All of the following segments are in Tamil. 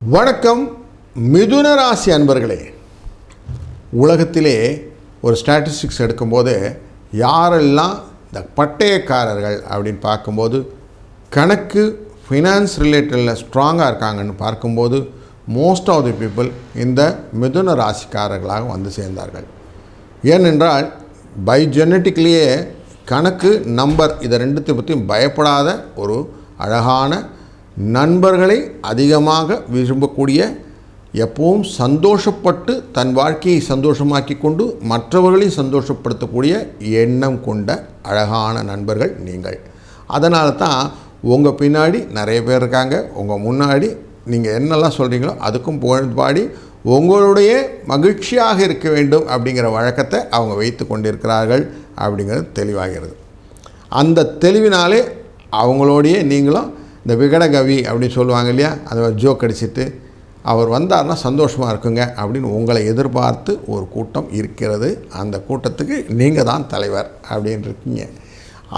வணக்கம் மிதுன ராசி அன்பர்களே. உலகத்திலே ஒரு ஸ்டாட்டிஸ்டிக்ஸ் எடுக்கும்போது யாரெல்லாம் இந்த பட்டயக்காரர்கள் அப்படின்னு பார்க்கும்போது கணக்கு ஃபினான்ஸ் ரிலேட்டடில் ஸ்ட்ராங்காக இருக்காங்கன்னு பார்க்கும்போது மோஸ்ட் ஆஃப் தி பீப்புள் இந்த மிதுன ராசிக்காரர்களாக வந்து சேர்ந்தார்கள். ஏனென்றால் பை ஜெனட்டிக்லேயே கணக்கு நம்பர் இதை ரெண்டுத்தை பற்றியும் பயப்படாத ஒரு அழகான நண்பர்களை அதிகமாக விரும்பக்கூடிய, எப்பவும் சந்தோஷப்பட்டு தன் வாழ்க்கையை சந்தோஷமாக்கி கொண்டு மற்றவர்களை சந்தோஷப்படுத்தக்கூடிய எண்ணம் கொண்ட அழகான நண்பர்கள் நீங்கள். அதனால தான் உங்கள் பின்னாடி நிறைய பேர் இருக்காங்க. உங்கள் முன்னாடி நீங்கள் என்னெல்லாம் சொல்கிறீங்களோ அதுக்கும் பாடி உங்களுடைய மகிழ்ச்சியாக இருக்க வேண்டும் அப்படிங்கிற வழக்கத்தை அவங்க வைத்து கொண்டிருக்கிறார்கள் அப்படிங்கிறது தெளிவாகிறது. அந்த தெளிவினாலே அவங்களோடையே நீங்களும் இந்த விகடகவி அப்படின்னு சொல்லுவாங்க இல்லையா, அதை ஜோக் அடிச்சுட்டு அவர் வந்தார்னா சந்தோஷமாக இருக்குங்க அப்படின்னு உங்களை எதிர்பார்த்து ஒரு கூட்டம் இருக்கிறது. அந்த கூட்டத்துக்கு நீங்கள் தான் தலைவர் அப்படின்னு இருக்கீங்க.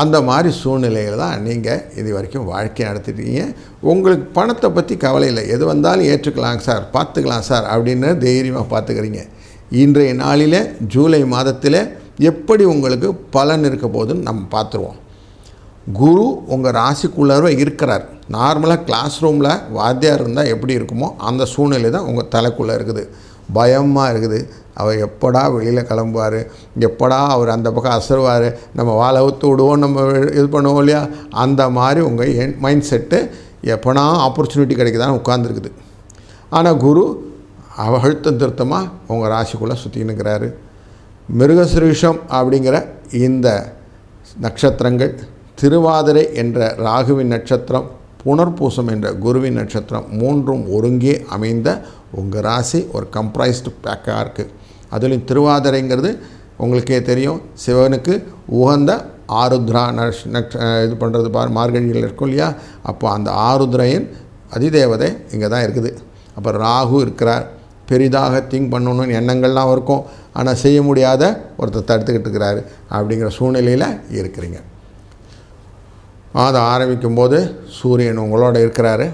அந்த மாதிரி சூழ்நிலையில் தான் நீங்கள் இது வரைக்கும் வாழ்க்கை நடத்திட்டீங்க. உங்களுக்கு பணத்தை பற்றி கவலை இல்லை, எது வந்தாலும் ஏற்றுக்கலாம் சார், பார்த்துக்கலாம் சார் அப்படின்னு தைரியமாக பார்த்துக்கிறீங்க. இன்றைய நாளில் ஜூலை மாதத்தில் எப்படி உங்களுக்கு பலன் இருக்க போதுன்னு நம்ம பார்த்துருவோம். குரு உங்கள் ராசிக்குள்ளே இருக்கிறார். நார்மலாக கிளாஸ் ரூமில் வாத்தியார் இருந்தால் எப்படி இருக்குமோ அந்த சூழ்நிலை தான் உங்கள் தலைக்குள்ளே இருக்குது. பயமாக இருக்குது. அவர் எப்படா வெளியில் கிளம்புவார், எப்படா அவர் அந்த பக்கம் அசருவார், நம்ம வாழை ஊற்று விடுவோம், நம்ம இது பண்ணுவோம் இல்லையா, அந்த மாதிரி உங்கள் மைண்ட் செட்டு எப்போனா ஆப்பர்ச்சுனிட்டி கிடைக்குதான்னு உட்காந்துருக்குது. ஆனால் குரு அழுத்தம் திருத்தமாக உங்கள் ராசிக்குள்ளே சுற்றினுக்கிறாரு. மிருகசிரீஷம் அப்படிங்கிற இந்த நட்சத்திரங்கள், திருவாதிரை என்ற ராகுவின் நட்சத்திரம், புனர்பூசம் என்ற குருவின் நட்சத்திரம் மூன்றும் ஒருங்கே அமைந்த உங்கள் ராசி ஒரு கம்ப்ரைஸ்டு பேக்காக இருக்குது. அதுலேயும் திருவாதிரைங்கிறது உங்களுக்கே தெரியும், சிவனுக்கு உகந்த ஆருத்ரா இது பண்ணுறது மார்கழியில் இருக்கும் இல்லையா. அப்போ அந்த ஆருத்ரையின் அதிதேவதை இங்கே தான் இருக்குது. அப்போ ராகு இருக்கிறார். பெரிதாக திங்க் பண்ணணும்னு எண்ணங்கள்லாம் இருக்கும், ஆனால் செய்ய முடியாத ஒருத்தர் தடுத்துக்கிட்டு இருக்கிறாரு அப்படிங்கிற சூழ்நிலையில் இருக்கிறீங்க. அதை ஆரம்பிக்கும்போது சூரியன் உங்களோட இருக்கிறாரு.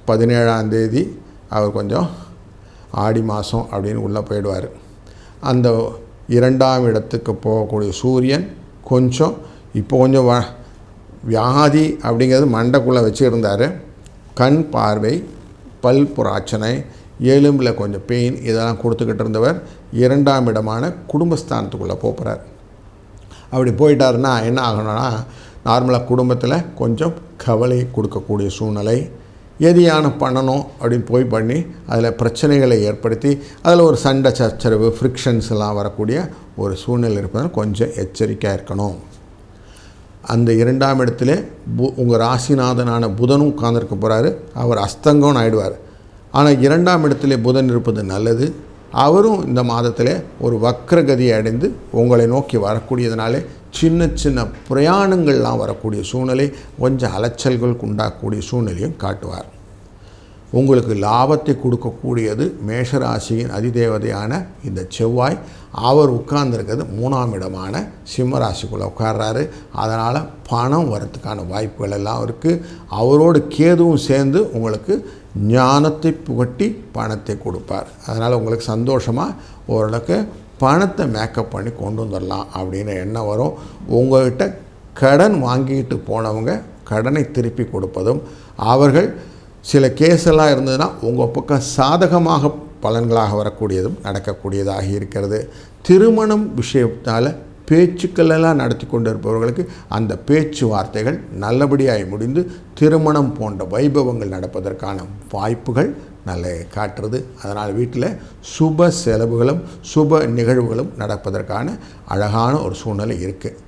17ஆம் தேதி அவர் கொஞ்சம் ஆடி மாதம் அப்படின்னு உள்ளே போயிடுவார். அந்த 2ஆம் இடத்துக்கு போகக்கூடிய சூரியன் கொஞ்சம் வியாதி அப்படிங்கிறது மண்டைக்குள்ளே வச்சுருந்தார். கண் பார்வை, பல் புராச்சனை, எலும்பில் கொஞ்சம் பெயின் இதெல்லாம் கொடுத்துக்கிட்டு இருந்தவர் 2ஆம் இடமான குடும்பஸ்தானத்துக்குள்ளே போகிறார். அப்படி போயிட்டாருன்னா என்ன ஆகணும்னா, நார்மலாக குடும்பத்தில் கொஞ்சம் கவலை கொடுக்கக்கூடிய சூழ்நிலை, எதையான பண்ணணும் அப்படின்னு போய் பண்ணி அதில் பிரச்சனைகளை ஏற்படுத்தி அதில் ஒரு சண்டை சச்சரவு ஃப்ரிக்ஷன்ஸ் எல்லாம் வரக்கூடிய ஒரு சூழ்நிலை இருப்பதால் கொஞ்சம் எச்சரிக்கையாக இருக்கணும். அந்த 2ஆம் இடத்துல உங்கள் ராசிநாதனான புதனும் உட்கார்ந்துருக்க போகிறாரு. அவர் அஸ்தங்கம்னு ஆகிடுவார். ஆனால் 2ஆம் இடத்துல புதன் இருப்பது நல்லது. அவரும் இந்த மாதத்தில் ஒரு வக்ரகதியை அடைந்து உங்களை நோக்கி வரக்கூடியதுனாலே சின்ன சின்ன பிரயாணங்கள்லாம் வரக்கூடிய சூழ்நிலை, கொஞ்சம் அலைச்சல்களுக்கு உண்டாகக்கூடிய சூழ்நிலையும் காட்டுவார். உங்களுக்கு லாபத்தை கொடுக்கக்கூடியது மேஷராசியின் அதிதேவதையான இந்த செவ்வாய். அவர் உட்கார்ந்துருக்கிறது 3ஆம் இடமான சிம்ம ராசிக்குள்ளே உட்கார்றாரு. அதனால் பணம் வரத்துக்கான வாய்ப்புகள் எல்லாம் இருக்குது. அவரோடு கேதுவும் சேர்ந்து உங்களுக்கு ஞானத்தை புகட்டி பணத்தை கொடுப்பார். அதனால் உங்களுக்கு சந்தோஷமாக ஓரளவுக்கு பணத்தை மேக்கப் பண்ணி கொண்டு வந்துடலாம் அப்படின்னு எண்ணம் வரும். உங்கள்கிட்ட கடன் வாங்கிட்டு போனவங்க கடனை திருப்பி கொடுப்பதும், அவர்கள் சில கேஸெல்லாம் இருந்ததுன்னா உங்கள் பக்கம் சாதகமாக பலன்களாக வரக்கூடியதும் நடக்கக்கூடியதாக இருக்கிறது. திருமணம் விஷயத்தால் பேச்சுக்களெல்லாம் நடத்தி கொண்டு இருப்பவர்களுக்கு அந்த பேச்சுவார்த்தைகள் நல்லபடியாக முடிந்து திருமணம் போன்ற வைபவங்கள் நடப்பதற்கான வாய்ப்புகள் நல்ல காட்டுறது. அதனால் வீட்டில் சுப செலவுகளும் சுப நிகழ்வுகளும் நடப்பதற்கான அழகான ஒரு சூழ்நிலை இருக்குது.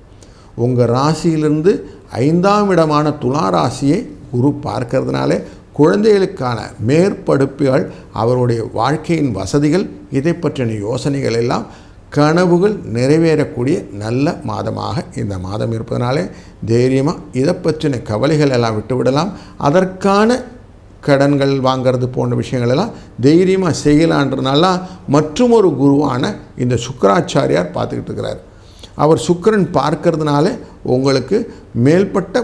உங்கள் ராசியிலிருந்து 5ஆம் இடமான துலா ராசியை குரு பார்க்கறதுனாலே குழந்தைகளுக்கான மேற்படிப்புகள், அவருடைய வாழ்க்கையின் வசதிகள், இதை பற்றின யோசனைகள் எல்லாம் கனவுகள் நிறைவேறக்கூடிய நல்ல மாதமாக இந்த மாதம் இருப்பதனாலே தைரியமாக இதை பற்றின கவலைகள் எல்லாம் விட்டுவிடலாம். அதற்கான கடன்கள் வாங்கிறது போன்ற விஷயங்கள் எல்லாம் தைரியமாக செய்யலான்றதுனால மற்றும் ஒரு குருவான இந்த சுக்கராச்சாரியார் பார்த்துக்கிட்டு இருக்கிறார். அவர் சுக்கிரன் பார்க்கறதுனால உங்களுக்கு மேல்பட்ட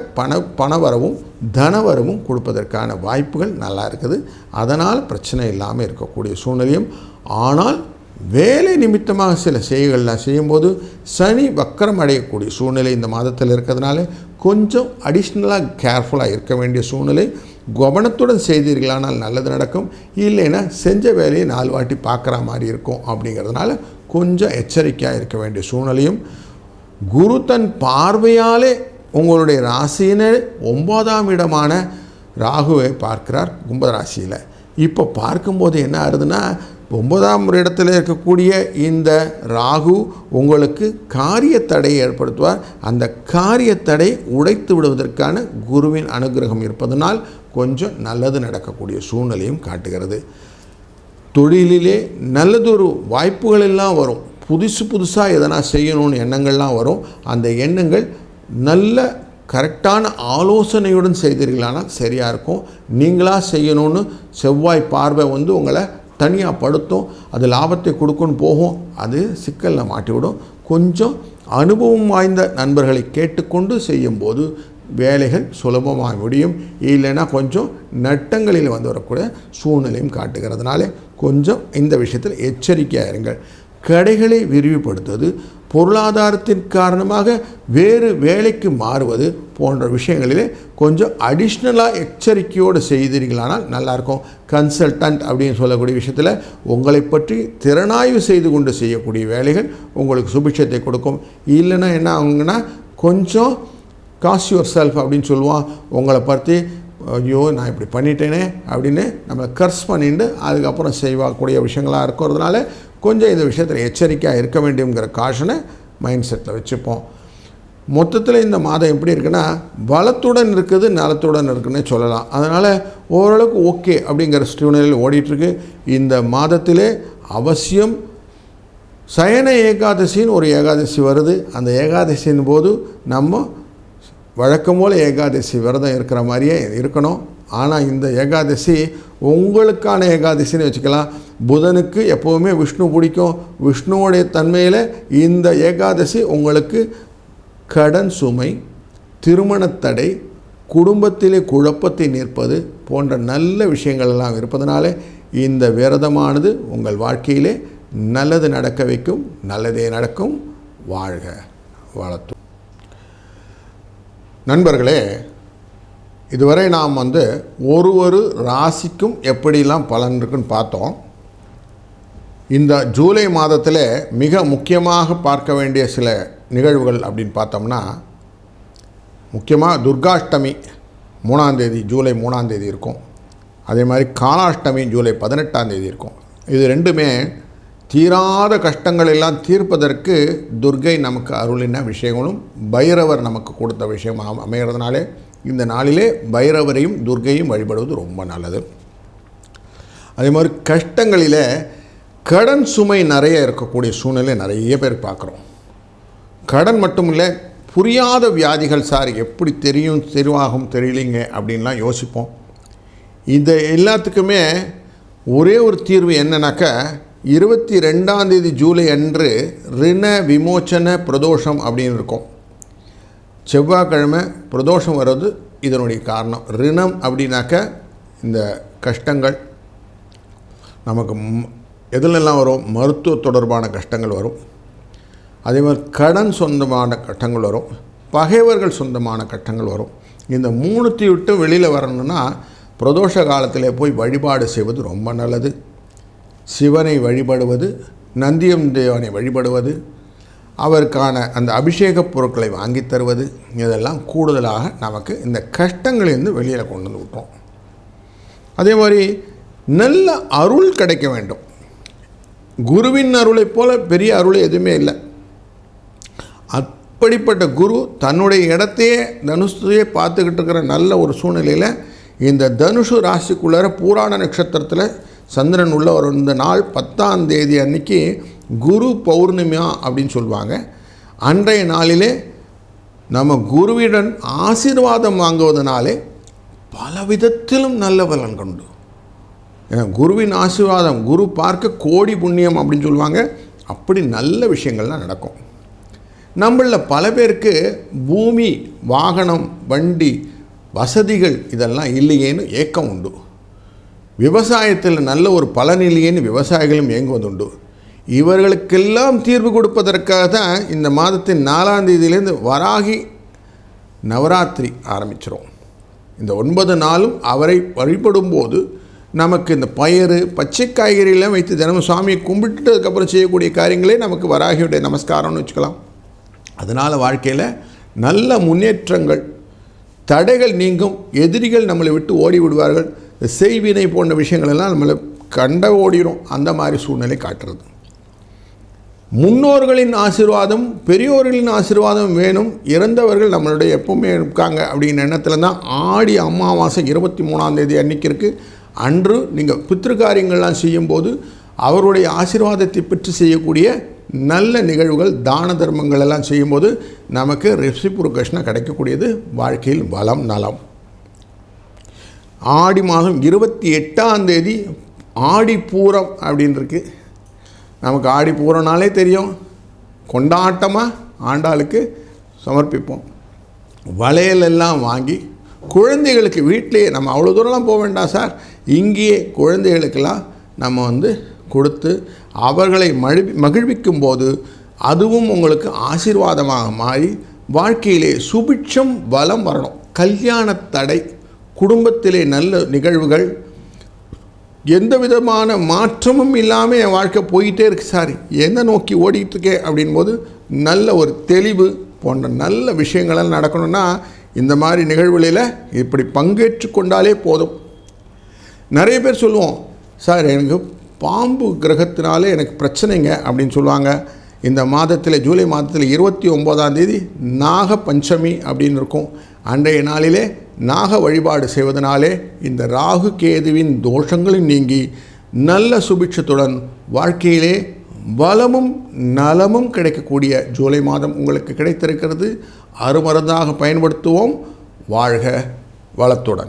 பணவரவும் தனவரவும் கொடுப்பதற்கான வாய்ப்புகள் நல்லா இருக்குது. அதனால் பிரச்சனை இல்லாமல் இருக்கக்கூடிய சூழ்நிலையும். ஆனால் வேலை நிமித்தமாக சில செய்கைகள்லாம் செய்யும்போது சனி வக்கரம் அடையக்கூடிய சூழ்நிலை இந்த மாதத்தில் இருக்கிறதுனால கொஞ்சம் அடிஷ்னலாக கேர்ஃபுல்லாக இருக்க வேண்டிய சூழ்நிலை. கவனத்துடன் செய்தீர்களானால் நல்லது நடக்கும். இல்லைன்னா செஞ்ச வேலையை 4 வாட்டி பார்க்குற மாதிரி இருக்கும். அப்படிங்கிறதுனால கொஞ்சம் எச்சரிக்கையாக இருக்க வேண்டிய சூழ்நிலையும். குரு தன் பார்வையாலே உங்களுடைய ராசியினை 9ஆம் இடமான ராகுவை பார்க்கிறார் கும்பராசியில். இப்போ பார்க்கும்போது என்ன ஆகுதுன்னா, 9ஆம் இடத்துல இருக்கக்கூடிய இந்த ராகு உங்களுக்கு காரியத்தடையை ஏற்படுத்துவார். அந்த காரியத்தடை உடைத்து விடுவதற்கான குருவின் அனுகிரகம் இருப்பதனால் கொஞ்சம் நல்லது நடக்கக்கூடிய சூழ்நிலையும் காட்டுகிறது. தொழிலிலே நல்லதொரு வாய்ப்புகள் எல்லாம் வரும். புதுசாக எதனா செய்யணும்னு எண்ணங்கள்லாம் வரும். அந்த எண்ணங்கள் நல்ல கரெக்டான ஆலோசனையுடன் செய்தீர்களானால் சரியாக இருக்கும். நீங்களாக செய்யணும்னு செவ்வாய் பார்வை உங்களை தனியாக படுத்தும், அது லாபத்தை கொடுக்குன்னு போகும், அது சிக்கலில் மாட்டிவிடும். கொஞ்சம் அனுபவம் வாய்ந்த நண்பர்களை கேட்டுக்கொண்டு செய்யும்போது வேலைகள் சுலபமாக முடியும். இல்லைன்னா கொஞ்சம் நட்டங்களில் வரக்கூடிய சூழ்நிலையும் காட்டுகிறதுனால கொஞ்சம் இந்த விஷயத்தில் எச்சரிக்கையாக இருங்கள். கடைகளை விரிவுபடுத்துவது, பொருளாதாரத்தின் காரணமாக வேறு வேலைக்கு மாறுவது போன்ற விஷயங்களிலே கொஞ்சம் அடிஷ்னலாக எச்சரிக்கையோடு செய்தீர்களானால் நல்லாயிருக்கும். கன்சல்டன்ட் அப்படின்னு சொல்லக்கூடிய விஷயத்தில் உங்களை பற்றி திறனாய்வு செய்து கொண்டு செய்யக்கூடிய வேலைகள் உங்களுக்கு சுபிட்சத்தை கொடுக்கும். இல்லைன்னா என்ன ஆகுங்கன்னா, கொஞ்சம் காஸ் யுவர் செல்ஃப் அப்படின்னு சொல்லுவான். உங்களை பற்றி ஐயோ நான் இப்படி பண்ணிட்டேனே அப்படின்னு நம்மளை கர்ஸ் பண்ணிட்டு அதுக்கப்புறம் செய்யக்கூடிய விஷயங்களாக இருக்கிறதுனால கொஞ்சம் இந்த விஷயத்தில் எச்சரிக்கையாக இருக்க வேண்டியங்கிற காஷனை மைண்ட் செட்டில் வச்சுப்போம். மொத்தத்தில் இந்த மாதம் எப்படி இருக்குன்னா, வளத்துடன் இருக்குது நலத்துடன் இருக்குன்னு சொல்லலாம். அதனால் ஓரளவுக்கு ஓகே அப்படிங்கிற சூழ்நிலையில் ஓடிட்டுருக்கு. இந்த மாதத்திலே அவசியம் சயன ஏகாதசின்னு ஒரு ஏகாதசி வருது. அந்த ஏகாதசியின் போது நம்ம வழக்கம் போல் ஏகாதசி விரதம் இருக்கிற மாதிரியே இருக்கணும். ஆனால் இந்த ஏகாதசி உங்களுக்கான ஏகாதசின்னு வச்சுக்கலாம். புதனுக்கு எப்போவுமே விஷ்ணு பிடிக்கும். விஷ்ணுவோடைய தன்மையில் இந்த ஏகாதசி உங்களுக்கு கடன் சுமை, திருமணத்தடை, குடும்பத்திலே குழப்பத்தை நிற்பது போன்ற நல்ல விஷயங்கள் எல்லாம் இருப்பதனால இந்த விரதமானது உங்கள் வாழ்க்கையிலே நல்லது நடக்க வைக்கும். நல்லதே நடக்கும். வாழ்க வளர்த்து. நண்பர்களே, இதுவரை நாம் ஒரு ராசிக்கும் எப்படிலாம் பலன் இருக்குன்னு பார்த்தோம். இந்த ஜூலை மாதத்தில் மிக முக்கியமாக பார்க்க வேண்டிய சில நிகழ்வுகள் அப்படின்னு பார்த்தோம்னா, முக்கியமாக துர்காஷ்டமி 3ஆம் தேதி, ஜூலை 3ஆம் தேதி இருக்கும். அதே மாதிரி காலாஷ்டமி ஜூலை 18ஆம் தேதி இருக்கும். இது ரெண்டுமே தீராத கஷ்டங்கள் எல்லாம் தீர்ப்பதற்கு துர்கை நமக்கு அருளின விஷயங்களும் பைரவர் நமக்கு கொடுத்த விஷயம் அமைகிறதுனாலே இந்த நாளிலே பைரவரையும் துர்கையும் வழிபடுவது ரொம்ப நல்லது. அதே மாதிரி கஷ்டங்களில் கடன் சுமை நிறைய இருக்கக்கூடிய சூழ்நிலை நிறைய பேர் பார்க்குறோம். கடன் மட்டும் இல்லை, புரியாத வியாதிகள் சார் எப்படி தெரிவாகும் தெரியலிங்க அப்படின்லாம் யோசிப்போம். இது எல்லாத்துக்குமே ஒரே ஒரு தீர்வு என்னன்னாக்கா, 22ஆம் தேதி ஜூலை அன்று ரிண விமோச்சன பிரதோஷம் அப்படின்னு இருக்கும். செவ்வாய்க்கிழமை பிரதோஷம் வர்றது இதனுடைய காரணம். ரிணம் அப்படின்னாக்க இந்த கஷ்டங்கள் நமக்கு எதுலெல்லாம் வரும், மருத்துவ தொடர்பான கஷ்டங்கள் வரும். அதே மாதிரி கடன் சொந்தமான கஷ்டங்கள் வரும், பகைவர்கள் சொந்தமான கஷ்டங்கள் வரும். இந்த 3 விட்டு வெளியில் வரணும்னா பிரதோஷ காலத்தில் போய் வழிபாடு செய்வது ரொம்ப நல்லது. சிவனை வழிபடுவது, நந்தியம் தேவனை வழிபடுவது, அவருக்கான அந்த அபிஷேக பொருட்களை வாங்கி தருவது, இதெல்லாம் கூடுதலாக நமக்கு இந்த கஷ்டங்களிலிருந்து வெளியில் கொண்டு வந்து விட்டோம். அதே மாதிரி நல்ல அருள் கிடைக்க வேண்டும். குருவின் அருளைப் போல பெரிய அருள் எதுவுமே இல்லை. அப்படிப்பட்ட குரு தன்னுடைய இடத்தையே தனுஷையே பார்த்துக்கிட்டு இருக்கிற நல்ல ஒரு சூழ்நிலையில் இந்த தனுஷு ராசிக்குள்ளார பூராண நட்சத்திரத்தில் சந்திரன் உள்ள ஒரு இந்த நாள் 10ஆம் தேதி அன்னைக்கு குரு பௌர்ணமியா அப்படின்னு சொல்லுவாங்க. அன்றைய நாளிலே நம்ம குருவிடன் ஆசீர்வாதம் வாங்குவதனாலே பல விதத்திலும் நல்ல பலன் கொண்டு. ஏன்னா குருவின் ஆசீர்வாதம், குரு பார்க்க கோடி புண்ணியம் அப்படின்னு சொல்லுவாங்க. அப்படி நல்ல விஷயங்கள்லாம் நடக்கும். நம்மளில் பல பேருக்கு பூமி, வாகனம், வண்டி, வசதிகள் இதெல்லாம் இல்லையேன்னு ஏக்கம் உண்டு. விவசாயத்தில் நல்ல ஒரு பலன் இல்லையேன்னு விவசாயிகளும் ஏங்குவதுண்டு. இவர்களுக்கெல்லாம் தீர்வு கொடுப்பதற்காக தான் இந்த மாதத்தின் 4ஆம் தேதியிலேருந்து வராகி நவராத்திரி ஆரம்பிச்சிரும். இந்த 9 நாளும் அவரை வழிபடும்போது நமக்கு இந்த பயறு, பச்சை காய்கறியெல்லாம் வைத்து தினமும் சுவாமியை கும்பிட்டுறதுக்கப்புறம் செய்யக்கூடிய காரியங்களே நமக்கு வராகியுடைய நமஸ்காரம்னு வச்சுக்கலாம். அதனால் வாழ்க்கையில் நல்ல முன்னேற்றங்கள், தடைகள் நீங்கும், எதிரிகள் நம்மளை விட்டு ஓடி விடுவார்கள். செய்வினை போன்ற விஷயங்களெல்லாம் நம்மளை கண்ட ஓடிடும். அந்த மாதிரி சூழ்நிலை காட்டுறது. முன்னோர்களின் ஆசீர்வாதம், பெரியோர்களின் ஆசீர்வாதம் வேணும். இறந்தவர்கள் நம்மளுடைய எப்பவுமே இருக்காங்க அப்படிங்கிற எண்ணத்தில் தான் ஆடி அமாவாசை 23ஆம் தேதி அன்றைக்கி இருக்குது. அன்று நீங்கள் பித்ருக்காரியங்கள்லாம் செய்யும்போது அவருடைய ஆசீர்வாதத்தை பெற்று செய்யக்கூடிய நல்ல நிகழ்வுகள், தான தர்மங்கள் எல்லாம் செய்யும்போது நமக்கு ரெசிப்ரோகேஷனாக கிடைக்கக்கூடியது வாழ்க்கையில் வளம், நலம். ஆடி மாதம் 28ஆம் தேதி ஆடிப்பூரம் அப்படின்னு இருக்குது. நமக்கு ஆடிப்பூரம்னாலே தெரியும், கொண்டாட்டமாக ஆண்டாளுக்கு சமர்ப்பிப்போம். வளையலெல்லாம் வாங்கி குழந்தைகளுக்கு வீட்டிலேயே, நம்ம அவ்வளோ தூரம்லாம் போக வேண்டாம் சார், இங்கேயே குழந்தைகளுக்கெல்லாம் நம்ம கொடுத்து அவர்களை மகிழ்விக்கும் போது அதுவும் உங்களுக்கு ஆசீர்வாதமாக மாறி வாழ்க்கையிலே சுபிட்சம் வளம் வரணும். கல்யாண தடை, குடும்பத்திலே நல்ல நிகழ்வுகள், எந்த விதமான மாற்றமும் இல்லாமல் என் வாழ்க்கை போயிட்டே இருக்குது சார், எதை நோக்கி ஓடிட்டுருக்கேன் அப்படின்போது நல்ல ஒரு தெளிவு போன்ற நல்ல விஷயங்கள்லாம் நடக்கணும்னா இந்த மாதிரி நிகழ்வுகளில் இப்படி பங்கேற்று கொண்டாலே போதும். நிறைய பேர் சொல்லுவோம், சார் எனக்கு பாம்பு கிரகத்தினாலே எனக்கு பிரச்சனைங்க அப்படின்னு சொல்லுவாங்க. இந்த மாதத்தில், ஜூலை மாதத்தில் 29ஆம் தேதி நாக பஞ்சமி அப்படின்னு இருக்கும். அன்றைய நாளிலே நாக வழிபாடு செய்வதனாலே இந்த ராகு கேதுவின் தோஷங்களும் நீங்கி நல்ல சுபிட்சத்துடன் வாழ்க்கையிலே வளமும் நலமும் கிடைக்கக்கூடிய ஜூலை மாதம் உங்களுக்கு கிடைத்திருக்கிறது. அருமருந்தாக பயன்படுத்துவோம். வாழ்க வளத்துடன்.